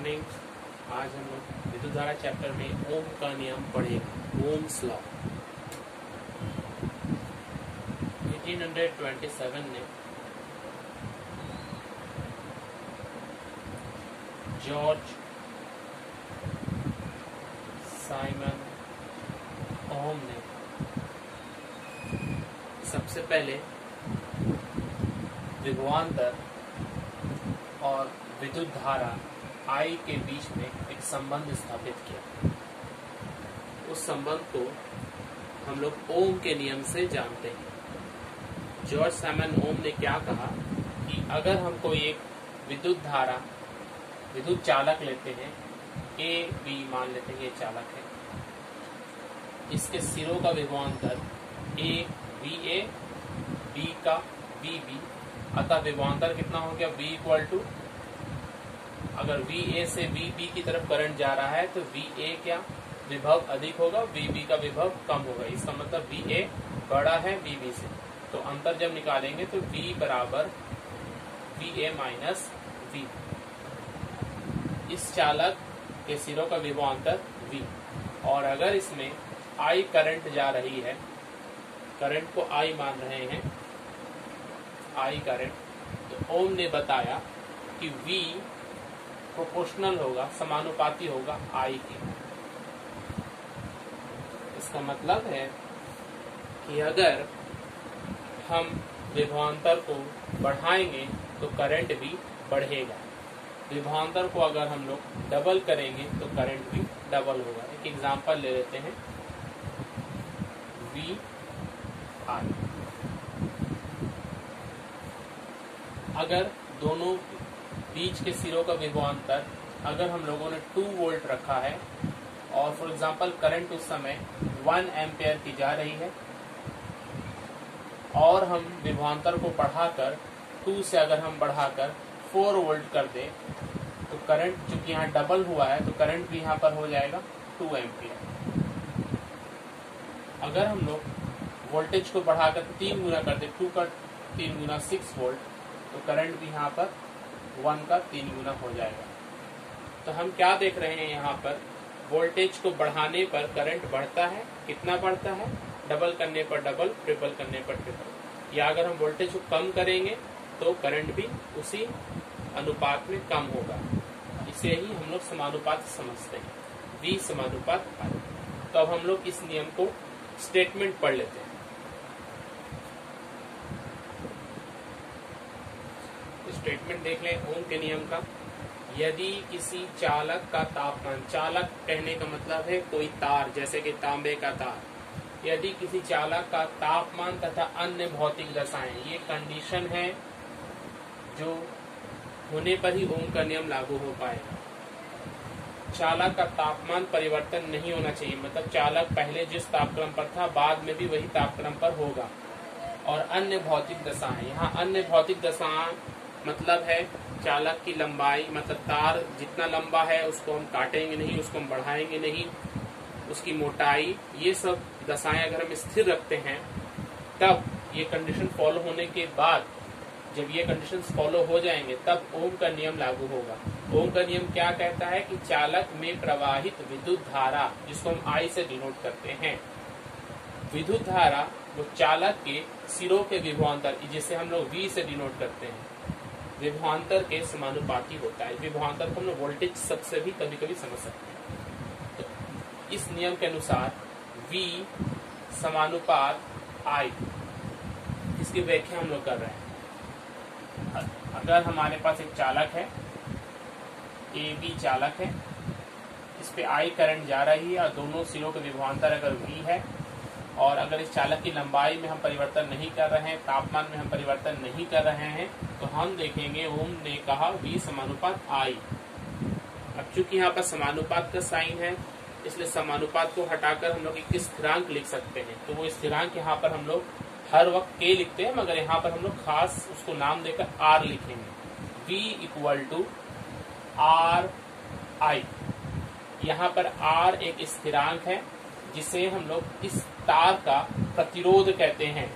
Morning. आज हम लोग विद्युत धारा चैप्टर में ओम का नियम पढ़ेंगे, ओम्स लॉ। 1827 ने जॉर्ज साइमन ओम ने सबसे पहले विभवांतर और विद्युत धारा I के बीच में एक संबंध स्थापित किया। उस संबंध को हम लोग ओम के नियम से जानते हैं। जॉर्ज साइमन ओम ने क्या कहा कि अगर हम कोई एक विद्युत धारा, विद्युत चालक लेते हैं, A B मान लेते हैं ये चालक है, इसके सिरों का विभवांतर A VA, B का VB, अतः विभवांतर कितना हो गया V इक्वल टू, अगर VA से VB की तरफ करंट जा रहा है तो VA क्या विभव अधिक होगा, VB का विभव कम होगा। इसका मतलब VA बड़ा है VB से, तो अंतर जब निकालेंगे तो V बराबर VA माइनस V। इस चालक के सिरों का विभवांतर V, और अगर इसमें I करंट जा रही है, करंट को I मान रहे हैं, I करंट, तो ओम ने बताया कि V प्रोपोर्शनल होगा, समानुपाती होगा I के। इसका मतलब है कि अगर हम विभवांतर को बढ़ाएंगे तो करंट भी बढ़ेगा, विभवांतर को अगर हम लोग डबल करेंगे तो करंट भी डबल होगा। एक एग्जांपल ले लेते हैं, VI। अगर दोनों बीच के सिरों का विभवांतर अगर हम लोगों ने 2 वोल्ट रखा है और फॉर एग्जांपल करंट उस समय 1 एम्पेयर की जा रही है, और हम विभवांतर को बढ़ाकर 2 से अगर हम बढ़ाकर 4 वोल्ट कर दें तो करंट चूंकि यहाँ डबल हुआ है तो करंट भी यहाँ पर हो जाएगा 2 एम्पियर। अगर हम लोग वोल्टेज को बढ़ाकर 3 गुना कर दें, 2 का 3 गुना 6 वोल्ट, तो करंट भी यहाँ पर 1 का 3 गुना हो जाएगा। तो हम क्या देख रहे हैं यहाँ पर, वोल्टेज को बढ़ाने पर करंट बढ़ता है, कितना बढ़ता है, डबल करने पर डबल, ट्रिपल करने पर ट्रिपल। या अगर हम वोल्टेज को कम करेंगे तो करंट भी उसी अनुपात में कम होगा। इसे ही हम लोग समानुपात समझते हैं, V समानुपात I। तो अब हम लोग इस नियम को स्टेटमेंट पढ़ लेते हैं। स्टेटमेंट देख लें ओम के नियम का। यदि किसी चालक का तापमान, चालक कहने का मतलब है कोई तार, जैसे कि तांबे का तार, यदि किसी चालक का तापमान तथा अन्य भौतिक दशाएं, ये कंडीशन है जो होने पर ही ओम का नियम लागू हो पाएगा। चालक का तापमान परिवर्तन नहीं होना चाहिए, मतलब चालक पहले जिस तापक्रम पर था बाद में भी वही तापक्रम पर होगा। और अन्य भौतिक दशाएं, यहाँ अन्य भौतिक दशाएं मतलब है चालक की लंबाई, मतलब तार जितना लंबा है उसको हम काटेंगे नहीं, उसको हम बढ़ाएंगे नहीं, उसकी मोटाई, ये सब दशाएं अगर हम स्थिर रखते हैं तब ये कंडीशन फॉलो होने के बाद, जब ये कंडीशन फॉलो हो जाएंगे तब ओम का नियम लागू होगा। ओम का नियम क्या कहता है कि चालक में प्रवाहित विद्युत धारा, जिसको हम I से डिनोट करते हैं, विद्युत धारा वो चालक के सिरों के विभवांतर, जिसे हम लोग V से डिनोट करते हैं, विभवांतर के समानुपाती होता है। विभवांतर को हम लोग वोल्टेज सबसे भी कभी कभी समझ सकते हैं। तो इस नियम के अनुसार V समानुपात I, इसकी व्याख्या हम लोग कर रहे हैं। अगर हमारे पास एक चालक है, AB चालक है, इस पे I करंट जा रही है और दोनों सिरों के विभवांतर अगर V है, और अगर इस चालक की लंबाई में हम परिवर्तन नहीं कर रहे हैं, तापमान में हम परिवर्तन नहीं कर रहे हैं, तो हम देखेंगे ओम ने कहा V समानुपात I। अब चूंकि यहाँ पर समानुपात का साइन है, इसलिए समानुपात को हटाकर हम लोग एक स्थिरांक लिख सकते हैं। तो वो स्थिरांक यहाँ पर हम लोग हर वक्त K लिखते हैं, मगर यहाँ पर हम लोग खास उसको नाम देकर R लिखेंगे। V equal to RI। यहाँ पर R एक स्थिरांक है जिसे हम लोग इस तार का प्रतिरोध कहते हैं,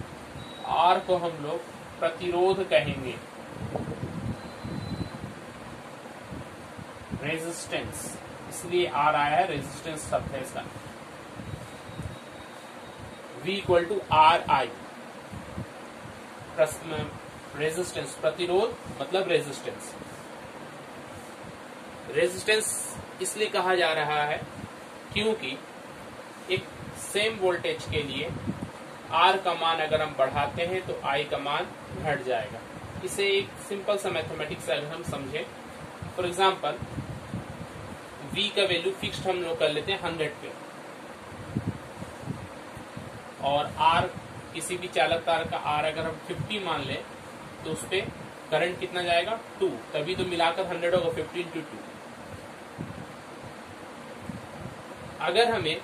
R को हम लोग प्रतिरोध कहेंगे। रेजिस्टेंस, इसलिए आर आया है, रेजिस्टेंस शब्द है इसका। V equal to R I, resistance प्रतिरोध मतलब रेजिस्टेंस। रेजिस्टेंस इसलिए कहा जा रहा है क्योंकि एक सेम वोल्टेज के लिए R का मान अगर हम बढ़ाते हैं तो I का मान घट जाएगा। इसे एक सिंपल सा मैथमेटिक्स अगर हम समझें, फॉर एग्जांपल V का वैल्यू फिक्स्ड हम लोग कर लेते हैं 100 पे, और R किसी भी चालक तार का R अगर हम 50 मान लें तो उस पे करंट कितना जाएगा 2, तभी तो मिलाकर 100 होगा, 15 × 2। अगर हमें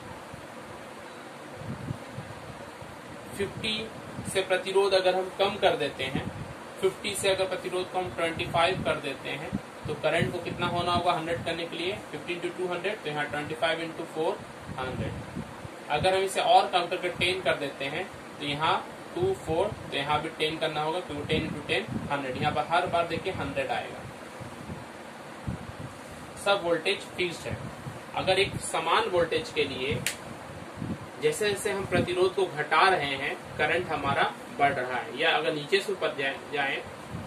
50 से प्रतिरोध अगर हम कम कर देते हैं, 50 से अगर प्रतिरोध को हम 25 कर देते हैं तो करंट को कितना होना होगा 100 करने के लिए 15 × 200, तो यहाँ 25 × 4 100। अगर हम इसे और कम करके 10 कर देते हैं तो यहाँ 2 4, तो यहाँ भी 10 करना होगा, तो 10 × 10 100। यहाँ पर हर बार देखिए 100 आएगा। सब वोल्टेज फिक्स्ड है। अगर एक समान वोल्टेज के लिए जैसे जैसे हम प्रतिरोध को घटा रहे हैं करंट हमारा बढ़ रहा है, या अगर नीचे से ऊपर जाएं,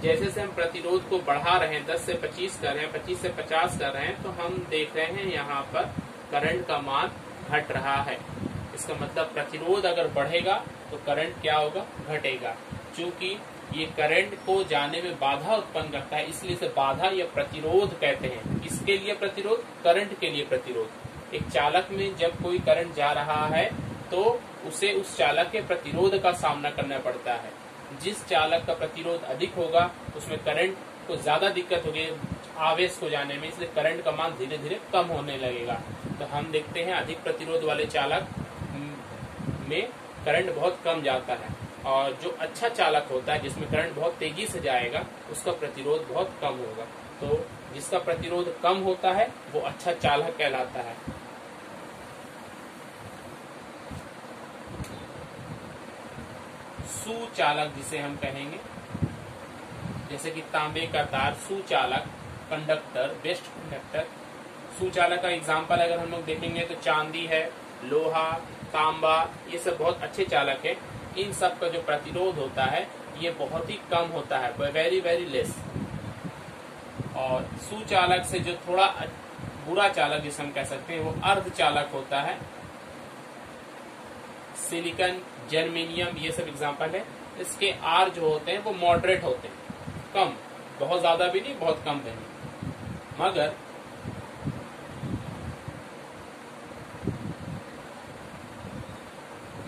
जैसे जैसे हम प्रतिरोध को बढ़ा रहे हैं 10 से 25 कर रहे हैं, 25 से 50 कर रहे हैं, तो हम देख रहे हैं यहाँ पर करंट का मान घट रहा है। इसका मतलब प्रतिरोध अगर बढ़ेगा तो करंट क्या होगा, घटेगा। चूंकि ये करंट को जाने में बाधा उत्पन्न करता है, इसलिए इसे बाधा या प्रतिरोध कहते हैं। किसके लिए प्रतिरोध, करंट के लिए प्रतिरोध। एक चालक में जब कोई करंट जा रहा है तो उसे उस चालक के प्रतिरोध का सामना करना पड़ता है। जिस चालक का प्रतिरोध अधिक होगा उसमें करंट को ज्यादा दिक्कत होगी आवेश को जाने में, इसलिए करंट का मान धीरे धीरे कम होने लगेगा। तो हम देखते हैं अधिक प्रतिरोध वाले चालक में करंट बहुत कम जाता है, और जो अच्छा चालक होता है जिसमें करंट बहुत तेजी से जाएगा उसका प्रतिरोध बहुत कम होगा। तो जिसका प्रतिरोध कम होता है वो अच्छा चालक कहलाता है। सुचालक जिसे हम कहेंगे, जैसे कि तांबे का तार सुचालक, कंडक्टर, बेस्ट कंडक्टर। सुचालक का एग्जाम्पल अगर हम लोग देखेंगे तो चांदी है, लोहा, तांबा, ये सब बहुत अच्छे चालक है। इन सब का जो प्रतिरोध होता है ये बहुत ही कम होता है, वेरी वेरी लेस। और सुचालक से जो थोड़ा बुरा चालक जिसे हम कह सकते हैं वो अर्धचालक होता है। सिलिकॉन, जर्मेनियम, ये सब एग्जाम्पल है। इसके आर जो होते हैं वो मॉडरेट होते हैं, कम, बहुत ज्यादा भी नहीं बहुत कम भी नहीं। मगर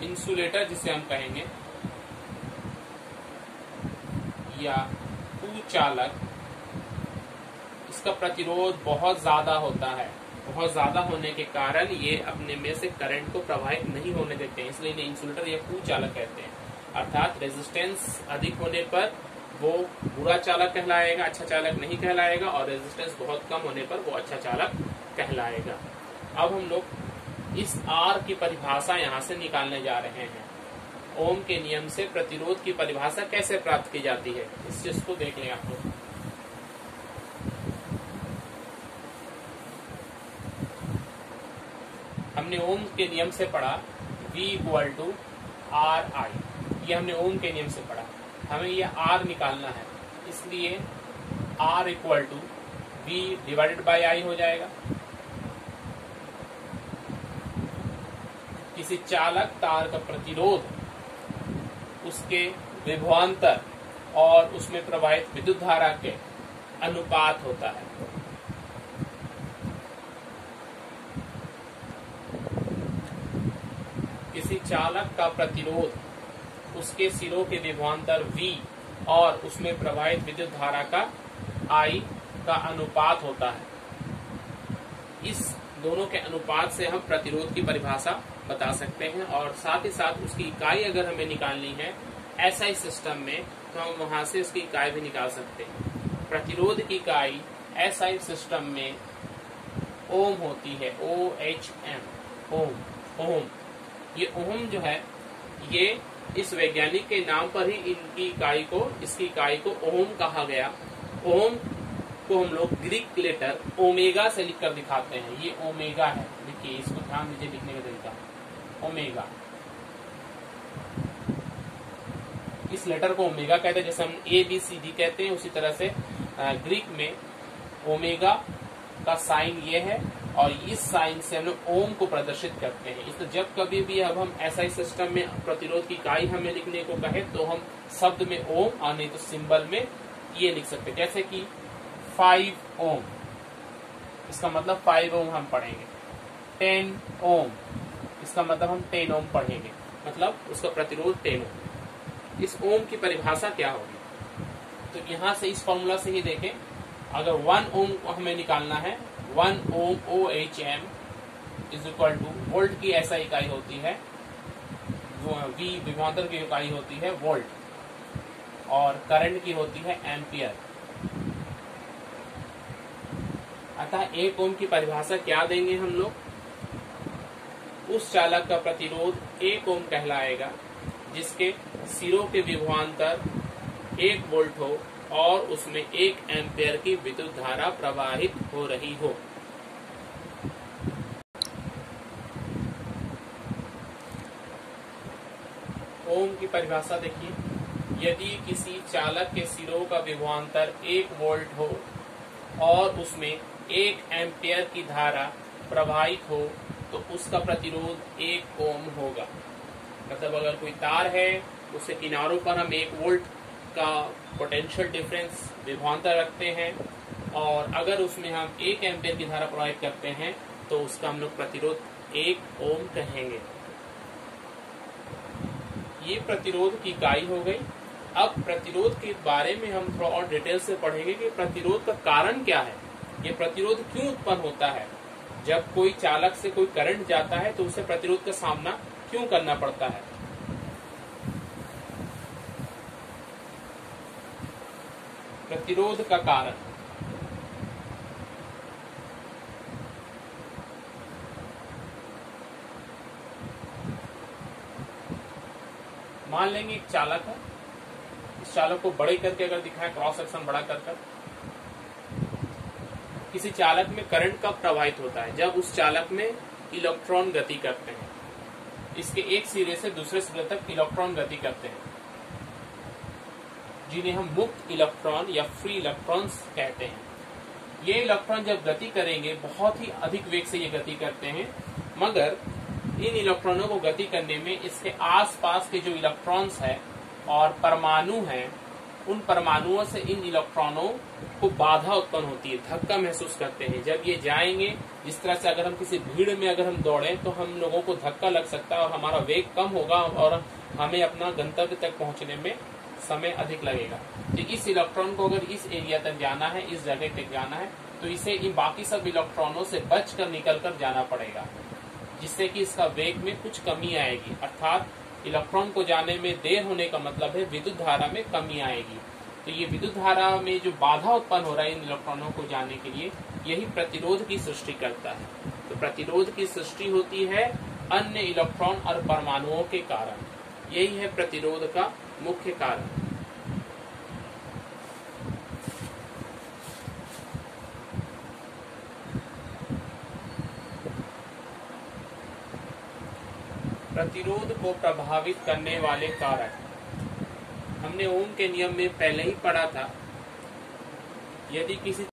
इंसुलेटर जिसे हम कहेंगे या कुचालक, इसका प्रतिरोध बहुत ज्यादा होता है। बहुत ज्यादा होने के कारण ये अपने में से करंट को प्रवाहित नहीं होने देते हैं, इसलिए इन्हें इंसुलेटर या कुचालक कहते हैं। अर्थात रेजिस्टेंस अधिक होने पर वो बुरा चालक कहलाएगा, अच्छा चालक नहीं कहलाएगा, और रेजिस्टेंस बहुत कम होने पर वो अच्छा चालक कहलाएगा। अब हम लोग इस आर की परिभाषा यहाँ से निकालने जा रहे हैं। ओम के नियम से प्रतिरोध की परिभाषा कैसे प्राप्त की जाती है, इस चीज को देख लें आप लोग। हमने ओम के नियम से पढ़ा V = RI, ये हमने ओम के नियम से पढ़ा। हमें ये R निकालना है, इसलिए R = V/I हो जाएगा। किसी चालक तार का प्रतिरोध उसके विभवांतर और उसमें प्रवाहित विद्युत धारा के अनुपात होता है। किसी चालक का प्रतिरोध उसके सिरों के विभवांतर V और उसमें प्रवाहित विद्युत धारा का I का अनुपात होता है। इस दोनों के अनुपात से हम प्रतिरोध की परिभाषा बता सकते हैं, और साथ ही साथ उसकी इकाई अगर हमें निकालनी है SI सिस्टम में तो हम वहां से उसकी इकाई भी निकाल सकते हैं। प्रतिरोध की इकाई SI सिस्टम में ओम होती है, OHM, ओम। ये ओम जो है ये इस वैज्ञानिक के नाम पर ही इसकी इकाई को ओम कहा गया। ओम को हम लोग ग्रीक लेटर ओमेगा से लिखकर दिखाते हैं। ये ओमेगा है, देखिए इसको ध्यान दीजिए लिखने का तरीका, ओमेगा। इस लेटर को ओमेगा कहते हैं, जैसे हम ABCD कहते हैं, उसी तरह से ग्रीक में ओमेगा का साइन ये है और इस साइन से हम लोग ओम को प्रदर्शित करते हैं। इसलिए जब कभी भी अब हम SI सिस्टम में प्रतिरोध की इकाई हमें लिखने को कहे तो हम शब्द में ओम और नहीं तो सिंबल में ये लिख सकते हैं। जैसे कि 5 ओम, इसका मतलब 5 ओम हम पढ़ेंगे। 10 ओम, इसका मतलब हम 10 ओम पढ़ेंगे, मतलब उसका प्रतिरोध 10 ओम। इस ओम की परिभाषा क्या होगी? तो यहाँ से इस फॉर्मूला से ही देखें, अगर 1 ओम हमें निकालना है, 1 ohm OHM is equal to, volt की ऐसा इकाई होती है, V विभवांतर की इकाई होती है वोल्ट, और करंट की होती है एम्पियर। अतः 1 ओम की परिभाषा क्या देंगे हम लोग? उस चालक का प्रतिरोध 1 ओम कहलाएगा जिसके सिरों के विभवांतर 1 वोल्ट हो और उसमें 1 एम्पियर की विद्युत धारा प्रवाहित हो रही हो। ओम की परिभाषा देखिए, यदि किसी चालक के सिरों का विभवांतर 1 वोल्ट हो और उसमें 1 एम्पियर की धारा प्रवाहित हो तो उसका प्रतिरोध 1 ओम होगा। मतलब अगर कोई तार है, उसके किनारों पर हम 1 वोल्ट का पोटेंशियल डिफरेंस विभवांतर रखते हैं और अगर उसमें हम 1 एम्पियर की धारा प्रवाहित करते हैं तो उसका हम लोग प्रतिरोध 1 ओम कहेंगे। ये प्रतिरोध की इकाई हो गई। अब प्रतिरोध के बारे में हम थोड़ा और डिटेल से पढ़ेंगे कि प्रतिरोध का कारण क्या है, ये प्रतिरोध क्यों उत्पन्न होता है। जब कोई चालक से कोई करंट जाता है तो उसे प्रतिरोध का सामना क्यों करना पड़ता है। प्रतिरोध का कारण, मान लेंगे एक चालक है, इस चालक को बड़े करके अगर दिखाएं, क्रॉस सेक्शन बड़ा कर किसी चालक में करंट कब प्रवाहित होता है? जब उस चालक में इलेक्ट्रॉन गति करते हैं। इसके एक सिरे से दूसरे सिरे तक इलेक्ट्रॉन गति करते हैं, जिन्हें हम मुक्त इलेक्ट्रॉन या फ्री इलेक्ट्रॉन्स कहते हैं। ये इलेक्ट्रॉन जब गति करेंगे, बहुत ही अधिक वेग से ये गति करते हैं, मगर इन इलेक्ट्रॉनों को गति करने में इसके आसपास के जो इलेक्ट्रॉन्स हैं और परमाणु हैं, उन परमाणुओं से इन इलेक्ट्रॉनों को बाधा उत्पन्न होती है, धक्का महसूस करते हैं। जब ये जाएंगे, जिस तरह से अगर हम किसी भीड़ में अगर हम दौड़ें तो हम लोगों को धक्का लग सकता है और हमारा वेग कम होगा और हमें अपना गंतव्य तक पहुंचने में समय अधिक लगेगा। तो इस इलेक्ट्रॉन को अगर इस एरिया तक जाना है, इस जगह तक जाना है, तो इसे इन बाकी सब इलेक्ट्रॉनों से बच कर निकल कर जाना पड़ेगा, जिससे कि इसका वेग में कुछ कमी आएगी। अर्थात इलेक्ट्रॉन को जाने में देर होने का मतलब है विद्युत धारा में कमी आएगी। तो ये विद्युत धारा में जो बाधा उत्पन्न हो रहा है इन इलेक्ट्रॉनों को जाने के लिए, यही प्रतिरोध की सृष्टि करता है। तो प्रतिरोध की सृष्टि होती है अन्य इलेक्ट्रॉन और परमाणुओं के कारण। यही है प्रतिरोध का मुख्य कारण। प्रतिरोध को प्रभावित करने वाले कारक हमने ओम के नियम में पहले ही पढ़ा था। यदि किसी